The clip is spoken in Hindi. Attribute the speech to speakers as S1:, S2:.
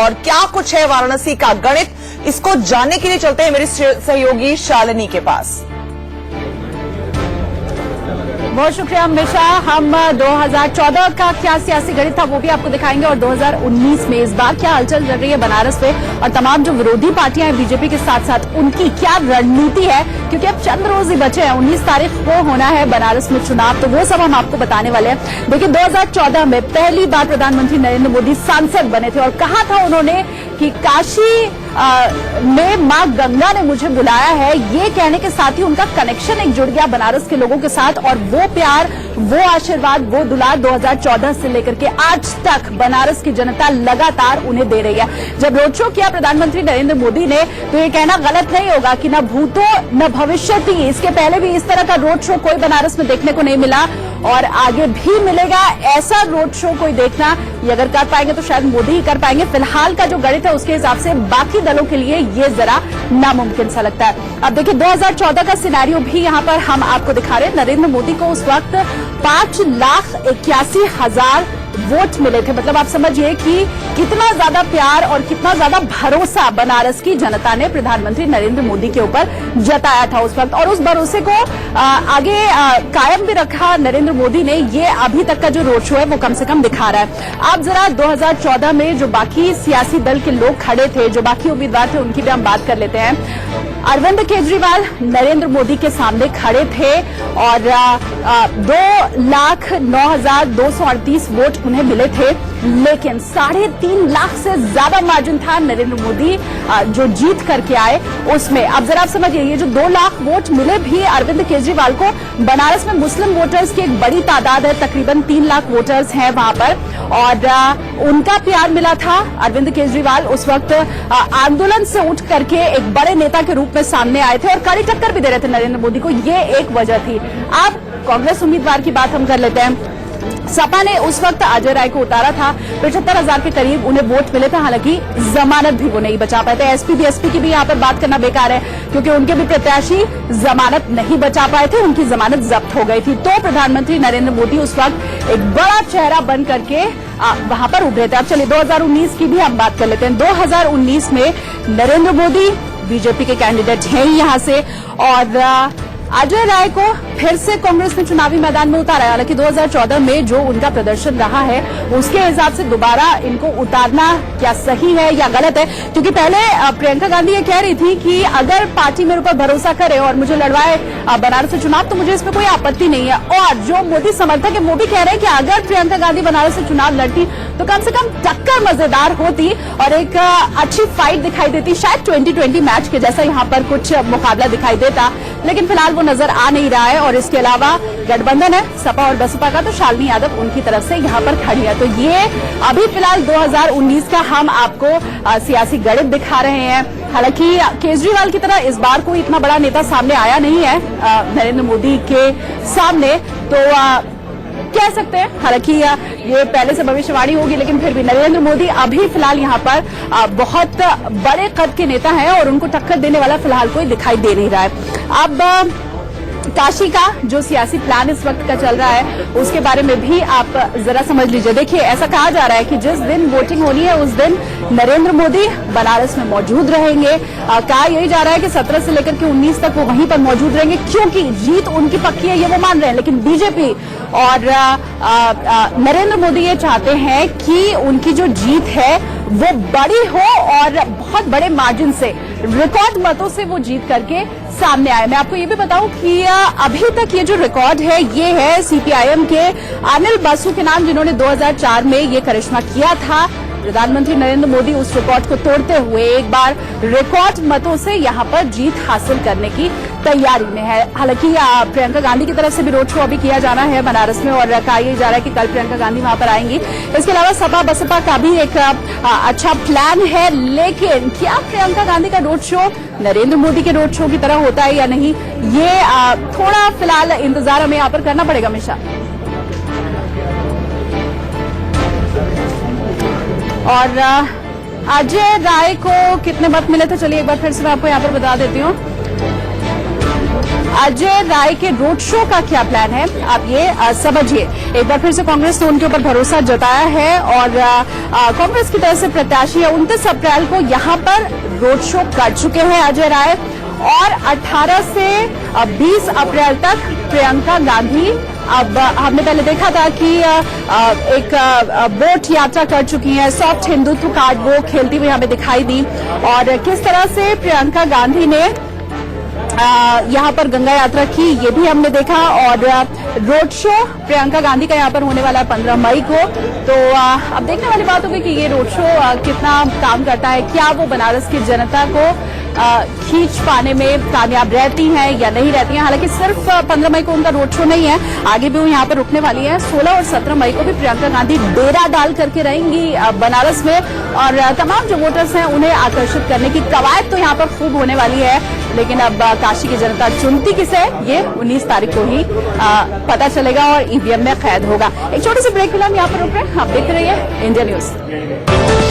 S1: और क्या कुछ है वाराणसी का गणित, इसको जानने के लिए चलते हैं मेरी सहयोगी शालिनी के पास।
S2: बहुत शुक्रिया हमेशा। हम 2014 का क्या सियासी गणित था वो भी आपको दिखाएंगे और 2019 में इस बार क्या हलचल चल रही है बनारस में और तमाम जो विरोधी पार्टियां हैं बीजेपी के साथ साथ उनकी क्या रणनीति है, क्योंकि अब चंद रोज ही बचे हैं। 19 तारीख को होना है बनारस में चुनाव, तो वो सब हम आपको बताने वाले हैं। देखिए 2014 में पहली बार प्रधानमंत्री नरेंद्र मोदी सांसद बने थे और कहा था उन्होंने कि काशी में मां गंगा ने मुझे बुलाया है, ये कहने के साथ ही उनका कनेक्शन एक जुड़ गया बनारस के लोगों के साथ और वो प्यार, वो आशीर्वाद, वो दुलार 2014 से लेकर के आज तक बनारस की जनता लगातार उन्हें दे रही है। जब रोड शो किया प्रधानमंत्री नरेंद्र मोदी ने तो ये कहना गलत नहीं होगा कि न भूतो न भविष्य थी, इसके पहले भी इस तरह का रोड शो कोई बनारस में देखने को नहीं मिला और आगे भी मिलेगा। ऐसा रोड शो कोई देखना ये अगर कर पाएंगे तो शायद मोदी ही कर पाएंगे। फिलहाल का जो गणित है उसके हिसाब से बाकी दलों के लिए ये जरा नामुमकिन सा लगता है। अब देखिए 2014 का सिनेरियो भी यहाँ पर हम आपको दिखा रहे हैं। नरेंद्र मोदी को उस वक्त 5,81,000 वोट मिले थे। मतलब आप समझिए कि कितना ज्यादा प्यार और कितना ज्यादा भरोसा बनारस की जनता ने प्रधानमंत्री नरेंद्र मोदी के ऊपर जताया था उस वक्त और उस भरोसे को आगे कायम भी रखा नरेंद्र मोदी ने। ये अभी तक का जो रोड शो है वो कम से कम दिखा रहा है। आप जरा 2014 में जो बाकी सियासी दल के लोग खड़े थे, जो बाकी उम्मीदवार थे, उनकी भी हम बात कर लेते हैं। अरविंद केजरीवाल नरेंद्र मोदी के सामने खड़े थे और 2,09,238 वोट उन्हें मिले थे, लेकिन 3.5 लाख से ज्यादा मार्जिन था नरेंद्र मोदी जो जीत करके आए उसमें। अब जरा आप समझिए, ये जो 2 लाख वोट मिले भी अरविंद केजरीवाल को, बनारस में मुस्लिम वोटर्स की एक बड़ी तादाद है, तकरीबन 3 लाख वोटर्स हैं वहां पर और उनका प्यार मिला था। अरविंद केजरीवाल उस वक्त आंदोलन से उठ करके एक बड़े नेता के रूप में सामने आए थे और कड़ी टक्कर भी दे रहे थे नरेंद्र मोदी को, ये एक वजह थी। अब कांग्रेस उम्मीदवार की बात हम कर लेते हैं। सपा ने उस वक्त अजय राय को उतारा था, 75,000 के करीब उन्हें वोट मिले थे, हालांकि जमानत भी वो नहीं बचा पाए थे। एसपी बीएसपी की भी यहाँ पर बात करना बेकार है क्योंकि उनके भी प्रत्याशी जमानत नहीं बचा पाए थे, उनकी जमानत जब्त हो गई थी। तो प्रधानमंत्री नरेंद्र मोदी उस वक्त एक बड़ा चेहरा बन करके वहां पर उभरे थे। अब चलिए 2019 की भी हम बात कर लेते हैं। 2019 में नरेंद्र मोदी बीजेपी के कैंडिडेट हैं यहां से और अजय राय को फिर से कांग्रेस ने चुनावी मैदान में उतारा है। हालांकि 2014 में जो उनका प्रदर्शन रहा है उसके हिसाब से दोबारा इनको उतारना क्या सही है या गलत है, क्योंकि पहले प्रियंका गांधी ये कह रही थी कि अगर पार्टी मेरे ऊपर भरोसा करे और मुझे लड़वाए बनारस से चुनाव तो मुझे इसमें कोई आपत्ति नहीं है। और जो मोदी समर्थक है वो भी कह रहे हैं कि अगर प्रियंका गांधी बनारस से चुनाव लड़ती तो कम से कम टक्कर मजेदार होती और एक अच्छी फाइट दिखाई देती, शायद 2020 मैच के जैसा यहाँ पर कुछ मुकाबला दिखाई देता, लेकिन फिलहाल वो नजर आ नहीं रहा है। और इसके अलावा गठबंधन है सपा और बसपा का, तो शालिनी यादव उनकी तरफ से यहाँ पर खड़ी है। तो ये अभी फिलहाल 2019 का हम आपको सियासी गणित दिखा रहे हैं। हालांकि केजरीवाल की तरह इस बार कोई इतना बड़ा नेता सामने आया नहीं है नरेंद्र मोदी के सामने, तो कह सकते हैं हालांकि ये पहले से भविष्यवाणी होगी, लेकिन फिर भी नरेंद्र मोदी अभी फिलहाल यहाँ पर बहुत बड़े कद के नेता हैं और उनको टक्कर देने वाला फिलहाल कोई दिखाई दे नहीं रहा है। अब काशी का जो सियासी प्लान इस वक्त का चल रहा है उसके बारे में भी आप जरा समझ लीजिए। देखिए ऐसा कहा जा रहा है कि जिस दिन वोटिंग होनी है उस दिन नरेंद्र मोदी बनारस में मौजूद रहेंगे। कहा यही जा रहा है कि 17 से लेकर के 19 तक वो वहीं पर मौजूद रहेंगे, क्योंकि जीत उनकी पक्की है ये वो मान रहे हैं। लेकिन बीजेपी और नरेंद्र मोदी ये चाहते हैं कि उनकी जो जीत है वो बड़ी हो और बहुत बड़े मार्जिन से, रिकॉर्ड मतों से वो जीत करके सामने आए। मैं आपको ये भी बताऊं कि अभी तक ये जो रिकॉर्ड है ये है सीपीआईएम के अनिल बासु के नाम, जिन्होंने 2004 में ये करिश्मा किया था। प्रधानमंत्री नरेंद्र मोदी उस रिकॉर्ड को तोड़ते हुए एक बार रिकॉर्ड मतों से यहां पर जीत हासिल करने की तैयारी में है। हालांकि प्रियंका गांधी की तरफ से भी रोड शो अभी किया जाना है बनारस में और कहा यह जा रहा है कि कल प्रियंका गांधी वहां पर आएंगी। इसके अलावा सपा बसपा का भी एक अच्छा प्लान है, लेकिन क्या प्रियंका गांधी का रोड शो नरेंद्र मोदी के रोड शो की तरह होता है या नहीं, ये थोड़ा फिलहाल इंतजार हमें यहाँ पर करना पड़ेगा। हमेशा और अजय राय को कितने मत मिले थे, चलिए एक बार फिर से मैं आपको यहाँ पर बता देती हूँ। अजय राय के रोड शो का क्या प्लान है, आप ये समझिए। एक बार फिर से कांग्रेस ने उनके ऊपर भरोसा जताया है और कांग्रेस की तरफ से प्रत्याशी 29 अप्रैल को यहां पर रोड शो कर चुके हैं अजय राय, और 18 से 20 अप्रैल तक प्रियंका गांधी। अब हमने पहले देखा था कि एक बोट यात्रा कर चुकी है, सॉफ्ट हिंदुत्व कार्ड वो खेलती हुई हमें दिखाई दी, और किस तरह से प्रियंका गांधी ने यहाँ पर गंगा यात्रा की ये भी हमने देखा। और रोड शो प्रियंका गांधी का यहाँ पर होने वाला है 15 मई को। तो अब देखने वाली बात होगी कि ये रोड शो कितना काम करता है, क्या वो बनारस की जनता को खींच पाने में कामयाब रहती हैं या नहीं रहती हैं। हालांकि सिर्फ 15 मई को उनका रोड शो नहीं है, आगे भी वो यहाँ पर रुकने वाली है। 16 और 17 मई को भी प्रियंका गांधी डेरा डाल करके रहेंगी बनारस में, और तमाम जो वोटर्स हैं उन्हें आकर्षित करने की कवायद तो यहाँ पर खूब होने वाली है। लेकिन अब काशी की जनता चुनती किसे, ये 19 तारीख को ही पता चलेगा और ईवीएम में कैद होगा। एक छोटे से ब्रेक के लिए हम यहाँ पर रुक रहे हैं, आप देखते रहिए इंडिया न्यूज।